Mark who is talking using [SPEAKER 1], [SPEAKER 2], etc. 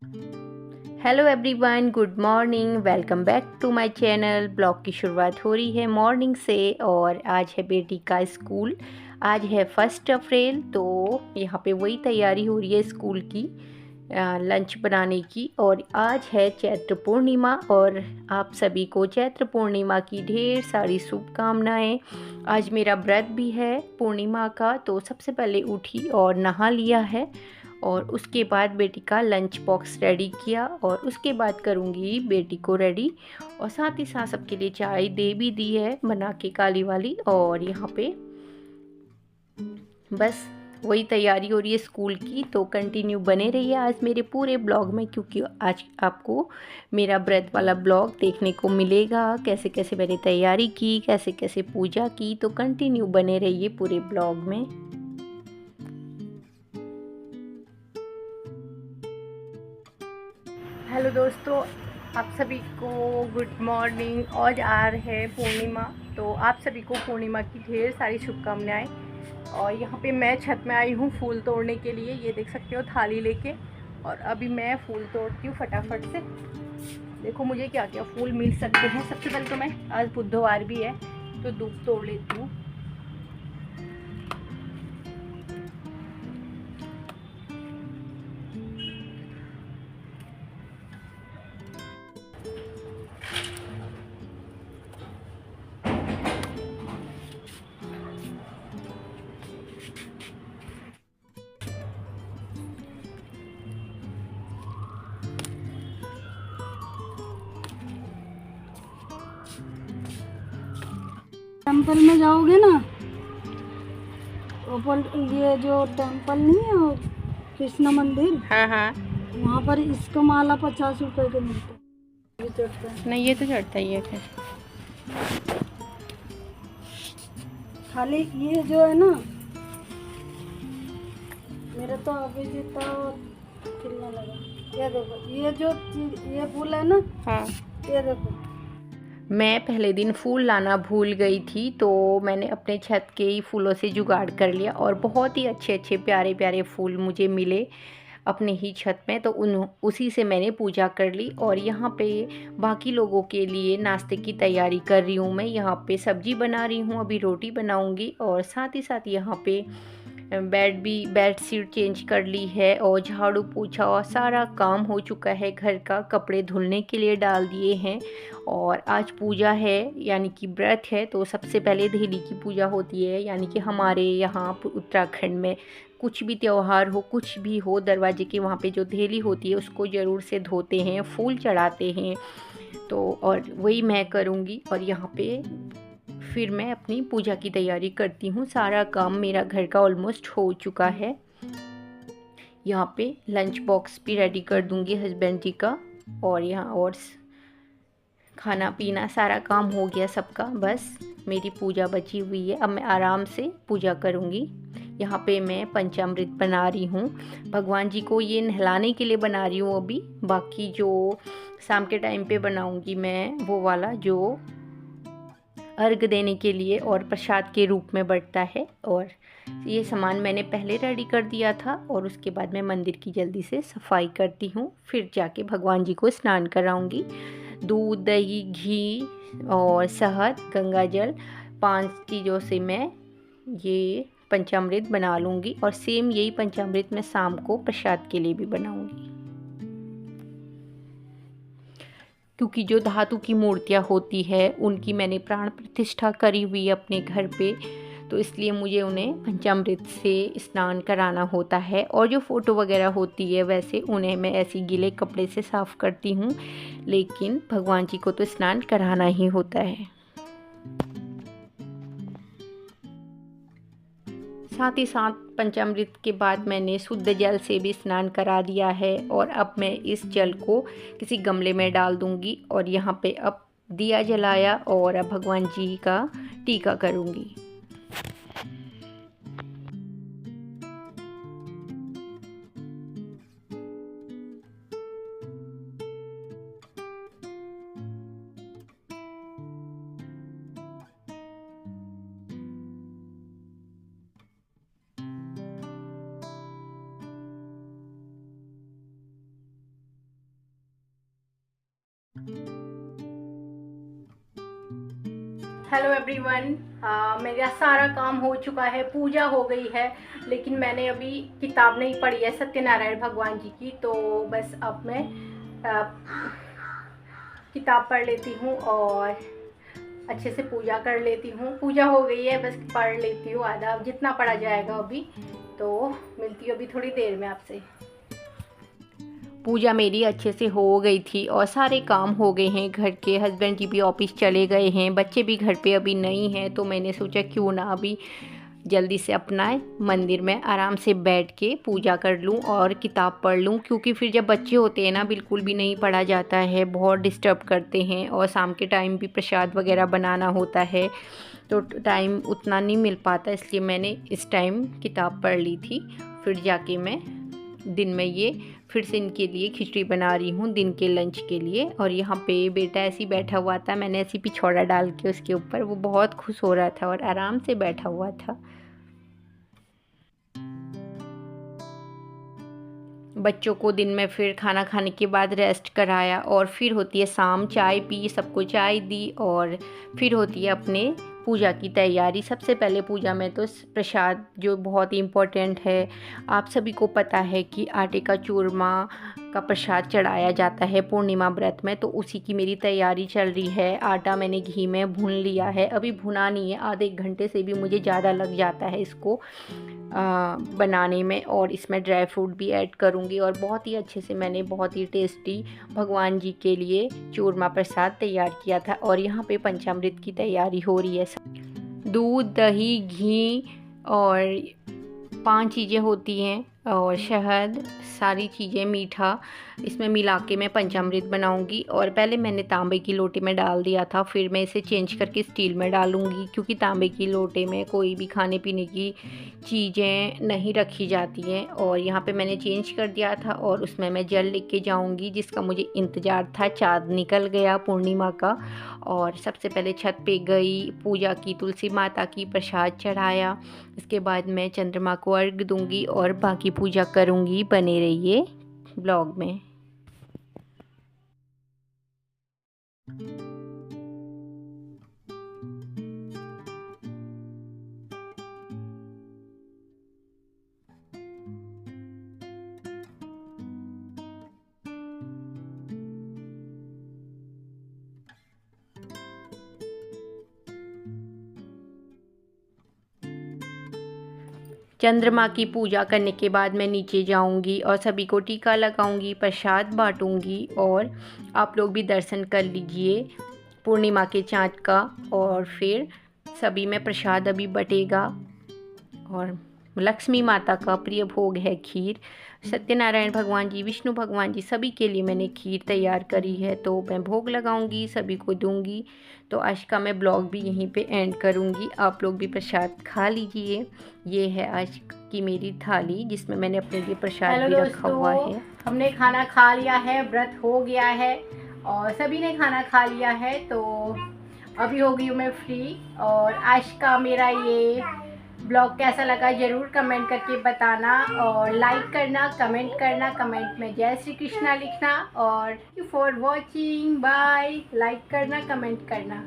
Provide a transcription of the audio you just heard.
[SPEAKER 1] Hello everyone, good morning. Welcome back to my channel. Blog की शुरुआत हो रही है मॉर्निंग से और आज है बेटी का स्कूल। आज है 1 अप्रैल, तो यहाँ पे वही तैयारी हो रही है स्कूल की, लंच बनाने की। और आज है चैत्र पूर्णिमा और आप सभी को चैत्र पूर्णिमा की ढेर सारी शुभकामनाएं। आज मेरा व्रत भी है पूर्णिमा का, तो सबसे पहले उठी और नहा लिया है और उसके बाद बेटी का लंच बॉक्स रेडी किया और उसके बाद करूँगी बेटी को रेडी। और साथ ही साथ सबके लिए चाय दे भी दी है बना के, काली वाली। और यहाँ पे बस वही तैयारी हो रही है स्कूल की, तो कंटिन्यू बने रहिए आज मेरे पूरे ब्लॉग में, क्योंकि आज आपको मेरा व्रत वाला ब्लॉग देखने को मिलेगा, कैसे कैसे मैंने तैयारी की, कैसे कैसे पूजा की। तो कंटिन्यू बने रहिए पूरे ब्लॉग में। हेलो दोस्तों, आप सभी को गुड मॉर्निंग। और आज है पूर्णिमा, तो आप सभी को पूर्णिमा की ढेर सारी शुभकामनाएं। और यहाँ पे मैं छत में आई हूँ फूल तोड़ने के लिए, ये देख सकते हो थाली लेके। और अभी मैं फूल तोड़ती हूँ फटाफट से। देखो मुझे क्या क्या फूल मिल सकते हैं। सबसे पहले तो मैं, आज बुधवार भी है तो दूब तोड़ लेती हूँ।
[SPEAKER 2] टेम्पल में जाओगे ना, ऊपर ये जो टेम्पल नहीं है वो कृष्ण मंदिर,
[SPEAKER 1] हाँ हाँ।
[SPEAKER 2] वहाँ पर इसका माला 50 रुपए के मिलते हैं। ये चढ़ता है।
[SPEAKER 1] नहीं, ये तो चढ़ता ही है खैर।
[SPEAKER 2] खाली ये जो है ना, मेरा तो अभी जितना खिलने लगा। ये देखो, ये फूल है ना,
[SPEAKER 1] हाँ।
[SPEAKER 2] ये देखो।
[SPEAKER 1] मैं पहले दिन फूल लाना भूल गई थी, तो मैंने अपने छत के ही फूलों से जुगाड़ कर लिया और बहुत ही अच्छे अच्छे प्यारे प्यारे फूल मुझे मिले अपने ही छत में। तो उसी से मैंने पूजा कर ली। और यहाँ पे बाकी लोगों के लिए नाश्ते की तैयारी कर रही हूँ। मैं यहाँ पे सब्जी बना रही हूँ, अभी रोटी बनाऊँगी। और साथ ही साथ यहाँ पे बेड शीट चेंज कर ली है और झाड़ू पोछा और सारा काम हो चुका है घर का। कपड़े धुलने के लिए डाल दिए हैं। और आज पूजा है, यानी कि व्रत है, तो सबसे पहले देहली की पूजा होती है। यानी कि हमारे यहाँ उत्तराखंड में कुछ भी त्यौहार हो, कुछ भी हो, दरवाजे के वहाँ पे जो देहली होती है उसको ज़रूर से धोते हैं, फूल चढ़ाते हैं। तो और वही मैं करूँगी। और यहाँ पे फिर मैं अपनी पूजा की तैयारी करती हूँ। सारा काम मेरा घर का ऑलमोस्ट हो चुका है। यहाँ पे लंच बॉक्स भी रेडी कर दूँगी हस्बैंड जी का। और यहाँ और खाना पीना सारा काम हो गया सबका, बस मेरी पूजा बची हुई है। अब मैं आराम से पूजा करूँगी। यहाँ पे मैं पंचामृत बना रही हूँ भगवान जी को, ये नहलाने के लिए बना रही हूँ अभी। बाकी जो शाम के टाइम पे बनाऊँगी मैं, वो वाला जो अर्घ देने के लिए और प्रसाद के रूप में बढ़ता है। और ये सामान मैंने पहले रेडी कर दिया था और उसके बाद मैं मंदिर की जल्दी से सफाई करती हूँ, फिर जाके भगवान जी को स्नान कराऊंगी। दूध, दही, घी और शहद, गंगा जल, 5 चीज़ों से मैं ये पंचामृत बना लूँगी। और सेम यही पंचामृत मैं शाम को प्रसाद के लिए भी बनाऊँगी, क्योंकि जो धातु की मूर्तियाँ होती है उनकी मैंने प्राण प्रतिष्ठा करी हुई है अपने घर पे, तो इसलिए मुझे उन्हें पंचामृत से स्नान कराना होता है। और जो फ़ोटो वगैरह होती है, वैसे उन्हें मैं ऐसे गीले कपड़े से साफ़ करती हूँ, लेकिन भगवान जी को तो स्नान कराना ही होता है। साथ ही साथ पंचामृत के बाद मैंने शुद्ध जल से भी स्नान करा दिया है। और अब मैं इस जल को किसी गमले में डाल दूंगी। और यहाँ पे अब दिया जलाया और अब भगवान जी का टीका करूंगी। हेलो एवरीवन, मेरा सारा काम हो चुका है, पूजा हो गई है, लेकिन मैंने अभी किताब नहीं पढ़ी है सत्यनारायण भगवान जी की। तो बस अब मैं किताब पढ़ लेती हूँ और अच्छे से पूजा कर लेती हूँ। पूजा हो गई है, बस पढ़ लेती हूँ आधा, जितना पढ़ा जाएगा अभी। तो मिलती हूँ अभी थोड़ी देर में आपसे। पूजा मेरी अच्छे से हो गई थी और सारे काम हो गए हैं घर के। हस्बैंड जी भी ऑफिस चले गए हैं, बच्चे भी घर पे अभी नहीं हैं, तो मैंने सोचा क्यों ना अभी जल्दी से अपना मंदिर में आराम से बैठ के पूजा कर लूं और किताब पढ़ लूं, क्योंकि फिर जब बच्चे होते हैं ना बिल्कुल भी नहीं पढ़ा जाता है, बहुत डिस्टर्ब करते हैं और शाम के टाइम भी प्रसाद वगैरह बनाना होता है तो टाइम उतना नहीं मिल पाता। इसलिए मैंने इस टाइम किताब पढ़ ली थी। फिर जाके मैं दिन में ये फिर से इनके लिए खिचड़ी बना रही हूँ दिन के लंच के लिए। और यहाँ पे बेटा ऐसे ही बैठा हुआ था, मैंने ऐसी पिछौड़ा डाल के उसके ऊपर, वो बहुत खुश हो रहा था और आराम से बैठा हुआ था। बच्चों को दिन में फिर खाना खाने के बाद रेस्ट कराया और फिर होती है शाम, चाय पी, सबको चाय दी और फिर होती है अपने पूजा की तैयारी। सबसे पहले पूजा में तो प्रसाद जो बहुत ही इम्पोर्टेंट है, आप सभी को पता है कि आटे का चूरमा का प्रसाद चढ़ाया जाता है पूर्णिमा व्रत में, तो उसी की मेरी तैयारी चल रही है। आटा मैंने घी में भून लिया है, अभी भुना नहीं है, आधे एक घंटे से भी मुझे ज़्यादा लग जाता है इसको बनाने में। और इसमें ड्राई फ्रूट भी ऐड करूँगी और बहुत ही अच्छे से मैंने बहुत ही टेस्टी भगवान जी के लिए चूरमा प्रसाद तैयार किया था। और यहाँ पे पंचामृत की तैयारी हो रही है। दूध, दही, घी और 5 चीज़ें होती हैं और शहद, सारी चीज़ें, मीठा, इसमें मिला के मैं पंचामृत बनाऊंगी। और पहले मैंने तांबे की लोटे में डाल दिया था, फिर मैं इसे चेंज करके स्टील में डालूंगी, क्योंकि तांबे की लोटे में कोई भी खाने पीने की चीज़ें नहीं रखी जाती हैं। और यहाँ पे मैंने चेंज कर दिया था और उसमें मैं जल लेके जाऊंगी, जिसका मुझे इंतज़ार था। चाँद निकल गया पूर्णिमा का और सबसे पहले छत पे गई, पूजा की, तुलसी माता की, प्रसाद चढ़ाया। इसके बाद मैं चंद्रमा को अर्घ दूंगी और बाकी पूजा करूंगी। बने रहिए ब्लॉग में। चंद्रमा की पूजा करने के बाद मैं नीचे जाऊंगी और सभी को टीका लगाऊंगी, प्रसाद बांटूंगी और आप लोग भी दर्शन कर लीजिए पूर्णिमा के चाँद का। और फिर सभी में प्रसाद अभी बटेगा और लक्ष्मी माता का प्रिय भोग है खीर। सत्यनारायण भगवान जी, विष्णु भगवान जी, सभी के लिए मैंने खीर तैयार करी है, तो मैं भोग लगाऊंगी, सभी को दूंगी। तो आज का मैं ब्लॉग भी यहीं पे एंड करूंगी। आप लोग भी प्रसाद खा लीजिए। ये है आज की मेरी थाली, जिसमें मैंने अपने लिए प्रसाद भी रखा हुआ है। हमने खाना खा लिया है, व्रत हो गया है और सभी ने खाना खा लिया है, तो अभी हो गई हूँ मैं फ्री। और आज का मेरा ये ब्लॉग कैसा लगा ज़रूर कमेंट करके बताना और लाइक करना, कमेंट करना, कमेंट में जय श्री कृष्णा लिखना। और thank you for watching, bye. Like करना, कमेंट करना।